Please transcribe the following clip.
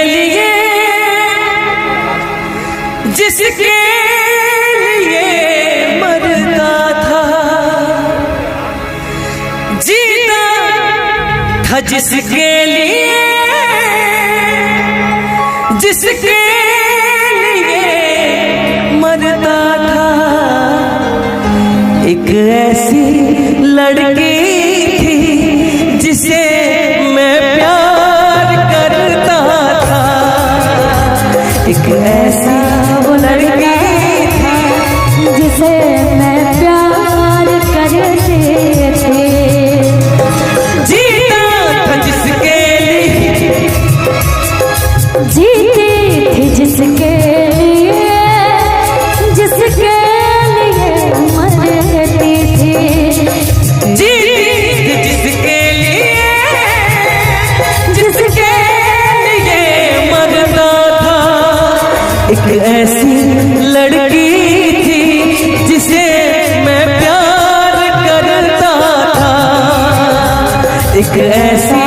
लिए, जिसके लिए मरता था, जीता था जिसके लिए, जिसके लिए मरता था। एक ऐसी लड़की थी जिसे मैं प्यार करता था, एक ऐसी वो लड़की थी जिसे मैं प्यार करते थे। जीता था जिसके लिए, जीती थी जिसके लिए, जिसके लिए मरती थी। जीती थी जिसके लिए, जिसके लिए मरता था। एक ऐसी लड़की थी जिसे मैं प्यार करता था, एक ऐसी